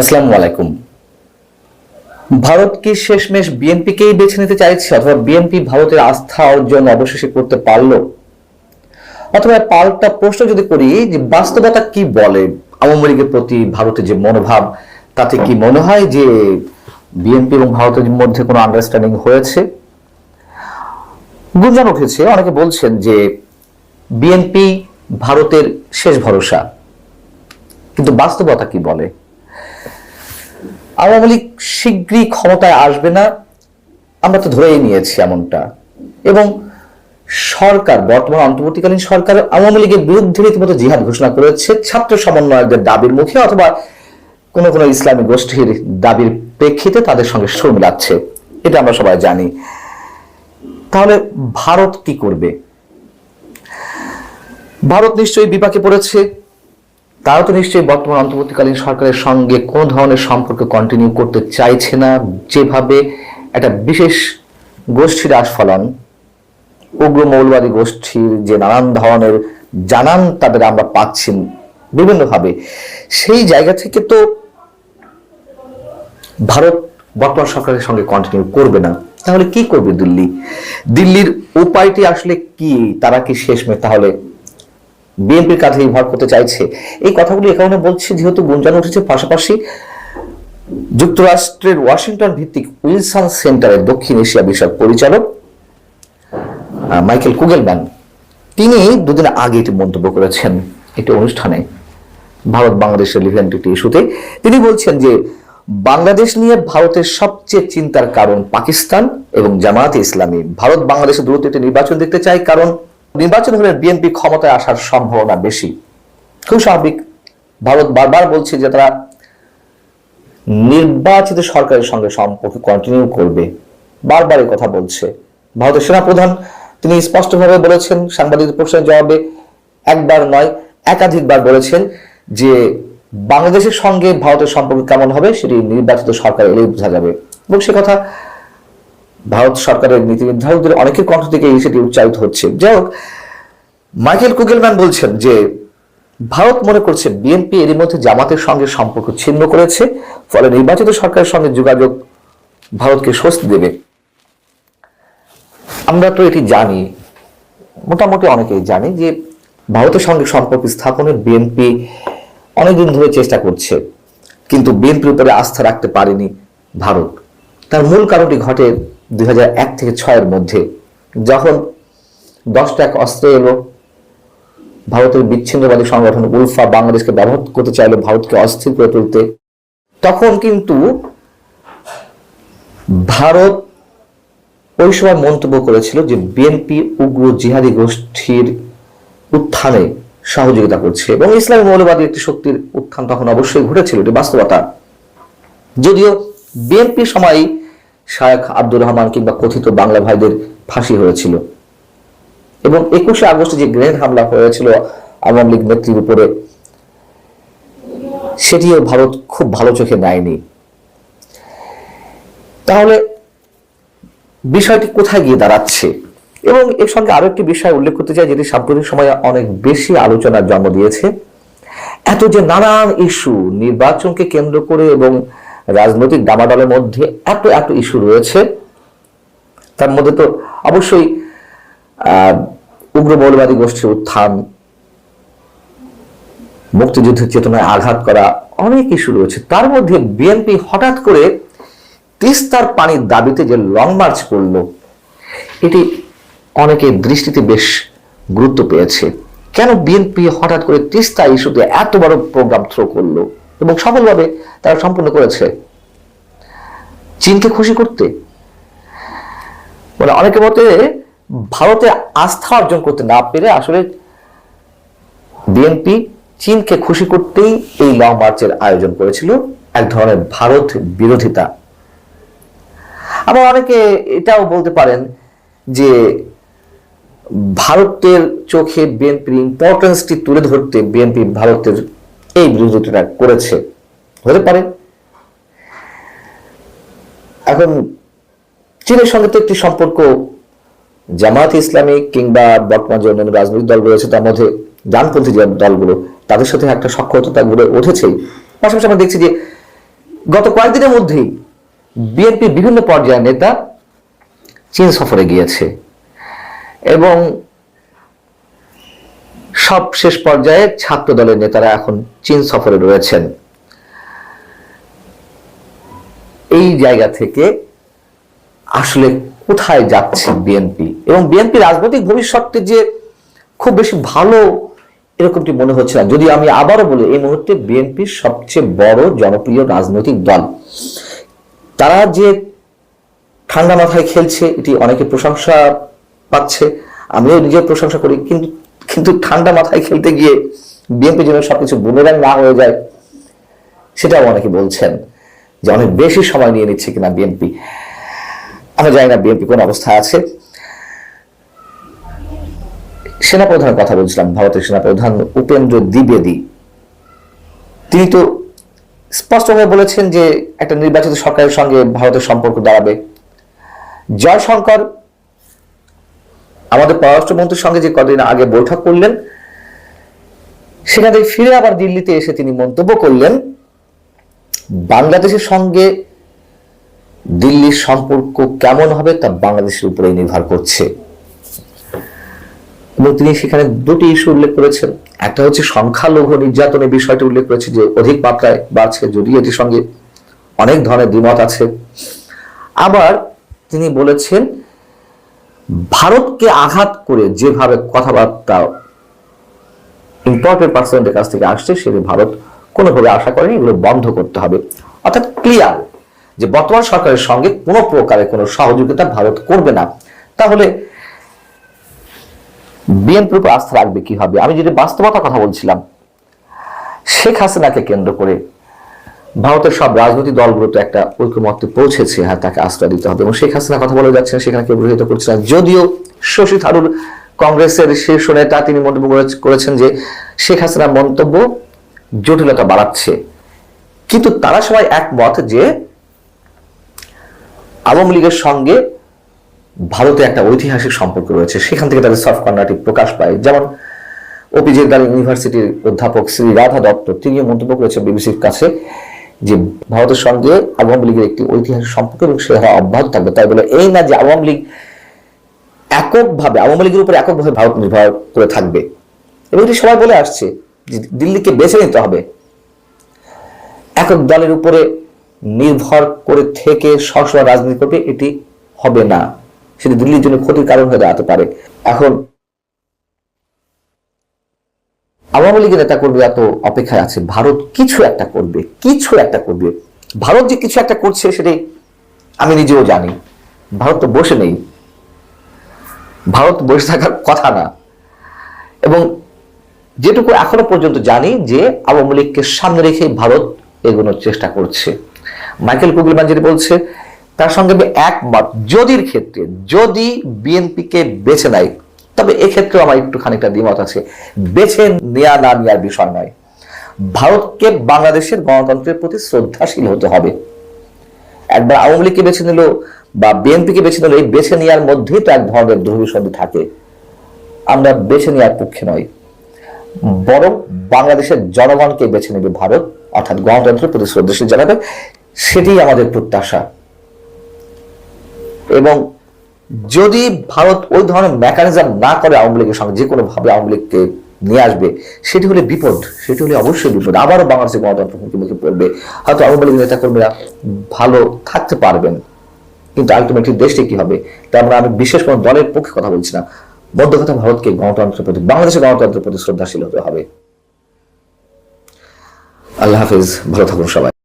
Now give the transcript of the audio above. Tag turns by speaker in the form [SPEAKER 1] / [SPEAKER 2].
[SPEAKER 1] আসসালামু আলাইকুম। ভারত কি শেষমেশ বিএনপিকেই বেছে নিতে চাইছে, অথবা বিএনপি ভারতের আস্থা অর্জন অবশেষে করতে পারলো? অথবা পাল্টা প্রশ্ন যদি করি যে বাস্তবতা কি বলে আওয়ামী লীগের প্রতি ভারতের যে মনোভাব, তাতে কি মনে হয় যে বিএনপি এবং ভারতের মধ্যে কোনো আন্ডারস্ট্যান্ডিং হয়েছে? গুঞ্জন উঠেছে, অনেকে বলছেন যে বিএনপি ভারতের শেষ ভরসা, কিন্তু বাস্তবতা কি বলে? আওয়ামী লীগ শীঘ্রই ক্ষমতায় আসবে না, আমরা তো ধরেই নিয়েছি এমনটা। এবং সরকার, বর্তমান অন্তর্বর্তীকালীন সরকার আওয়ামী লীগের বিরুদ্ধে রীতিমতো জিহাদ ঘোষণা করেছে ছাত্র সমন্বয়কদের দাবির মুখে, অথবা কোনো কোনো ইসলামী গোষ্ঠীর দাবির প্রেক্ষিতে তাদের সঙ্গে সুর মিলাচ্ছে। এটা আমরা সবাই জানি। তাহলে ভারত কি করবে? ভারত নিশ্চয়ই বিপাকে পড়েছে। তারা তো নিশ্চয়ই বর্তমান অন্তর্বর্তীকালীন সরকারের সঙ্গে কোন ধরনের সম্পর্ক কন্টিনিউ করতে চাইছে না। যেভাবে একটা বিশেষ গোষ্ঠীর আস্ফলন, উগ্র মৌলবাদী গোষ্ঠীর যে নানান ধরনের জানান তাদের আমরা পাচ্ছি বিভিন্নভাবে, সেই জায়গা থেকে তো ভারত বর্তমান সরকারের সঙ্গে কন্টিনিউ করবে না। তাহলে কি করবে দিল্লির উপায়টি আসলে কি? তারা কি শেষমেশ তাহলে বিএনপির কাঁধেই ভর করতে চাইছে? এই কথাগুলি এ কারণে বলছি যেহেতু গুঞ্জন উঠেছে, পাশাপাশি যুক্তরাষ্ট্রের ওয়াশিংটন ভিত্তিক উইলসন সেন্টারের দক্ষিণ এশিয়া বিষয়ক পরিচালক মাইকেল কুগেলম্যান, তিনি দুদিন আগে একটি মন্তব্য করেছেন একটি অনুষ্ঠানে, ভারত বাংলাদেশের রিলেভেন্ট একটি ইস্যুতে। তিনি বলছেন যে বাংলাদেশ নিয়ে ভারতের সবচেয়ে চিন্তার কারণ পাকিস্তান এবং জামায়াতে ইসলামী। ভারত বাংলাদেশে দ্রুত একটি নির্বাচন দেখতে চায়, কারণ নির্বাচন হলে বিএনপি ক্ষমতায় আসার সম্ভাবনা বেশি। খুব স্বাভাবিক। ভারত বারবার বলছে যে তারা নির্বাচিত সরকারের সঙ্গে সম্পর্ক কন্টিনিউ করবে, বারবার এই কথা বলছে। ভারতের সেনাপ্রধান তিনি স্পষ্টভাবে বলেছেন সাংবাদিকদের প্রশ্নের জবাবে, একবার নয় একাধিকবার বলেছেন যে বাংলাদেশের সঙ্গে ভারতের সম্পর্ক কেমন হবে সেটি নির্বাচিত সরকার এলেই বোঝা যাবে। এবং সে কথা ভারত সরকারের নীতি নির্ধারকদের অনেকের কণ্ঠ থেকে সেটি উচ্চারিত হচ্ছে। যাই হোক, মাইকেল কুগেলম্যান বলছেন যে ভারত মনে করছে বিএনপি এরই মধ্যে জামাতের সঙ্গে সম্পর্ক ছিন্ন করেছে, ফলে নির্বাচিত সরকারের সঙ্গে যোগাযোগ ভারতকে স্বস্তি দেবে। আমরা তো এটি জানি, মোটামুটি অনেকেই জানি যে ভারতের সঙ্গে সম্পর্ক স্থাপনে বিএনপি অনেকদিন ধরে চেষ্টা করছে, কিন্তু বিএনপির উপরে আস্থা রাখতে পারেনি ভারত। তার মূল কারণটি ঘটে 2001 থেকে 2006 মধ্যে, যখন 10 ট্রাক অস্ত্র এলো। ভারতের বিচ্ছিন্নবাদী সংগঠন উলফা বাংলাদেশকে ব্যবহার করতে চাইলো ভারতকে অস্থির করে তুলতে। তখন কিন্তু ভারত ওই সময় মন্তব্য করেছিল যে বিএনপি উগ্র জিহাদি গোষ্ঠীর উত্থানে সহযোগিতা করছে, এবং ইসলামী মৌলবাদী একটি শক্তির উত্থান তখন অবশ্যই ঘটেছিল, এটি বাস্তবতা। যদিও বিএনপির সময় শায়েখ আব্দুর রহমান কিংবা কথিত বাংলা ভাইদের ফাঁসি হয়েছিল, এবং 21শে আগস্টে যে গ্রেনেড হামলা হয়েছিল আওয়ামী লীগ নেত্রীর উপরে, সেটিও ভারত খুব ভালো চোখে নেয়নি। তাহলে বিষয়টি কোথায় গিয়ে দাঁড়াচ্ছে? এবং এর সঙ্গে আরো একটি বিষয় উল্লেখ করতে চাই, যেটি সাম্প্রতিক সময়ে অনেক বেশি আলোচনার জন্ম দিয়েছে। এত যে নানান ইস্যু নির্বাচনকে কেন্দ্র করে এবং রাজনৈতিক দামাদলের মধ্যে এত এত ইস্যু রয়েছে, তার মধ্যে তো অবশ্যই উগ্র মৌলবাদী গোষ্ঠীর উত্থান, মুক্তিযুদ্ধের চেতনায় আঘাত করা, অনেক ইস্যু রয়েছে। তার মধ্যে বিএনপি হঠাৎ করে তিস্তার পানির দাবিতে যে লং মার্চ করলো, এটি অনেকের দৃষ্টিতে বেশ গুরুত্ব পেয়েছে। কেন বিএনপি হঠাৎ করে তিস্তা ইস্যুতে এত বড় প্রোগ্রাম থ্রো করলো এবং সফলভাবে তারা সম্পূর্ণ করেছে? চীনকে খুশি করতে? মানে অনেকের মতে ভারতে আস্থা অর্জন করতে না পেরে আসলে বিএনপি চীনকে খুশি করতেই এই লং মার্চের আয়োজন করেছিল, এক ধরনের ভারত বিরোধিতা। আবার অনেকে এটাও বলতে পারেন যে ভারতের চোখে বিএনপির ইম্পর্টেন্সটি তুলে ধরতে বিএনপি ভারতের এই বিরোধিতাটা করেছে, হতে পারে। এখন চীনের সঙ্গে তো একটি সম্পর্ক জামায়াত ইসলামী কিংবা বর্তমান যে অন্যান্য রাজনৈতিক দল রয়েছে তার মধ্যে ডানপন্থী যে দলগুলো, তাদের সাথে একটা সক্ষতা গড়ে উঠেছেই। পাশাপাশি আমরা দেখছি যে গত কয়েকদিনের মধ্যেই বিএনপির বিভিন্ন পর্যায়ের নেতা চীন সফরে গিয়েছে এবং সব শেষ পর্যায়ে ছাত্র দলের নেতারা এখন চীন সফরে রয়েছেন। এই জায়গা থেকে আসলে কোথায় যাচ্ছে বিএনপি এবং বিএনপি রাজনৈতিক ভবিষ্যৎটি যে খুব বেশি ভালো এরকমটি মনে হচ্ছে না। যদি আমি আবারও বলি, এই মুহূর্তে বিএনপির সবচেয়ে বড় জনপ্রিয় রাজনৈতিক দল, তারা যে ঠান্ডা মাথায় খেলছে এটি অনেকে প্রশংসা পাচ্ছে, আমিও নিজের প্রশংসা করি, কিন্তু ঠান্ডা মাথায় খেলতে গিয়ে বিএনপি যেন সবকিছু বুমেরাং না হয়ে যায় সেটাও অনেকে বলছেন যে অনেক বেশি সময় নিয়ে নিচ্ছে কিনা বিএনপি। আমরা জানি না বিএনপি কোন অবস্থায় আছে। সেনাপ্রধানের কথা বলছিলাম, ভারতের সেনাপ্রধান উপেন্দ্র দ্বিবেদী, তিনি তো স্পষ্টভাবে বলেছেন যে একটা নির্বাচিত সরকারের সঙ্গে ভারতের সম্পর্ক দাঁড়াবে। জয়শঙ্কর আমাদের পররাষ্ট্রমন্ত্রীর সঙ্গে যে কদিন আগে বৈঠক করলেন, সেখানে ফিরে আবার দিল্লিতে এসে তিনি মন্তব্য করলেন বাংলাদেশের সঙ্গে দিল্লির সম্পর্ক কেমন হবে তা বাংলাদেশের উপরেই নির্ভর করছে। এবং তিনি সেখানে দুটি ইস্যু উল্লেখ করেছেন। একটা হচ্ছে সংখ্যালঘু নির্যাতনের বিষয়টি উল্লেখ করেছে যে অধিক মাত্রায় বাড়ছে, যদিও এটির সঙ্গে অনেক ধরনের দ্বিমত আছে। আবার তিনি বলেছেন ভারতকে আঘাত করে যেভাবে কথাবার্তা ইম্পর্টেন্ট পার্সনদের কাছ থেকে আসছে সেটি ভারত কোনোভাবে আশা করেনি, এগুলো বন্ধ করতে হবে। অর্থাৎ ক্লিয়ার যে বর্তমান সরকারের সঙ্গে কোনো প্রকারের কোনো সহযোগিতা ভারত করবে না। তাহলে বিএনপির উপর আস্থা রাখবে কিভাবে? আমি যদি বাস্তবতার কথা বলছিলাম, শেখ হাসিনাকে কেন্দ্র করে ভারতের সব রাজনৈতিক দলগুলো তো একটা ঐক্যমত্যে পৌঁছেছে, হ্যাঁ তাকে আশ্রয় দিতে হবে এবং শেখ হাসিনা কথা বলে যাচ্ছেন, সেখানে কেউ বিরোধিতা করছে না। যদিও শশী থারুর কংগ্রেসের শীর্ষ নেতা তিনি মন্তব্য করেছেন যে শেখ হাসিনার মন্তব্য জটিলতা বাড়াচ্ছে, কিন্তু তারা সবাই একমত যে আওয়ামী লীগের সঙ্গে ভারতে একটা ঐতিহাসিক সম্পর্ক রয়েছে, সেখান থেকে তাদের সফট কর্নারটি প্রকাশ পায়। যেমন ওপিজে ইউনিভার্সিটির অধ্যাপক শ্রী রাধা দত্ত তিনিও মন্তব্য করেছেন বিবিসির কাছে যে ভারতের সঙ্গে আওয়ামী লীগের একটি ঐতিহাসিক সম্পর্ক এবং সেটা অব্যাহত থাকবে। তাই বলে এই না যে আওয়ামী লীগ আওয়ামী লীগের উপরে এককভাবে ভারত নির্ভর করে থাকবে। এবং এটি সবাই বলে আসছে যে দিল্লিকে বেছে নিতে হবে, একক দলের উপরে নির্ভর করে থেকে সবসময় রাজনীতি করবে এটি হবে না, সেটি দিল্লির জন্য ক্ষতির কারণ হয়ে দাঁড়াতে পারে। এখন আওয়ামী লীগের নেতা কর্মীরা তো অপেক্ষায় আছে ভারত কিছু একটা করবে। ভারত যে কিছু একটা করছে সেটাই আমি নিজেও জানি। ভারত তো বসে নেই, ভারত বসে থাকার কথা না। এবং যেটুকু এখনো পর্যন্ত জানি যে আওয়ামী লীগকে সামনে রেখে ভারত এগোনোর চেষ্টা করছে। মাইকেল কুগলম্যান যেটি বলছে তার সঙ্গে আমি একমত। যদি বিএনপিকে বেছে নেয়, তবে এক্ষেত্রে আমার একটু খানিকটা দ্বিমত আছে। বেছে নেওয়া না নেওয়ার বিষয় নয়, ভারতকে বাংলাদেশের গণতন্ত্রের প্রতি শ্রদ্ধাশীল হতে হবে। একবার আওয়ামী লীগকে বেছে নিল বা বিএনপিকে বেছে নিল, এই বেছে নেওয়ার মধ্যেই তো এক ধরনের দুর্বিসন্ধি থাকে। আমরা বেছে নেওয়ার পক্ষে নয়, বরং বাংলাদেশের জনগণকে বেছে নেবে ভারত, অর্থাৎ গণতন্ত্রের প্রতি শ্রদ্ধাশীল জানাবে, সেটি আমাদের প্রত্যাশা। এবং যদি ভারত ওই ধরনের মেকানিজম না করে আওয়ামী লীগের সঙ্গে যে কোনো ভাবে আওয়ামী লীগকে নিয়ে আসবে, সেটি হলে বিপদ, সেটি হলে অবশ্যই বিপদ। আবারও বাংলাদেশের গণতন্ত্র হুমকির পড়বে। হয়তো আওয়ামী লীগের নেতাকর্মীরা ভালো থাকতে পারবেন, কিন্তু আলটিমেটলি দেশটি কি হবে? তাই আমি বিশেষ কোনো দলের পক্ষে কথা বলছি না, বদ্ধ কথা ভারতকে গণতন্ত্রের প্রতি, বাংলাদেশের গণতন্ত্রের প্রতি শ্রদ্ধাশীল হতে হবে। আল্লাহ হাফিজ, ভালো থাকুন সবাই।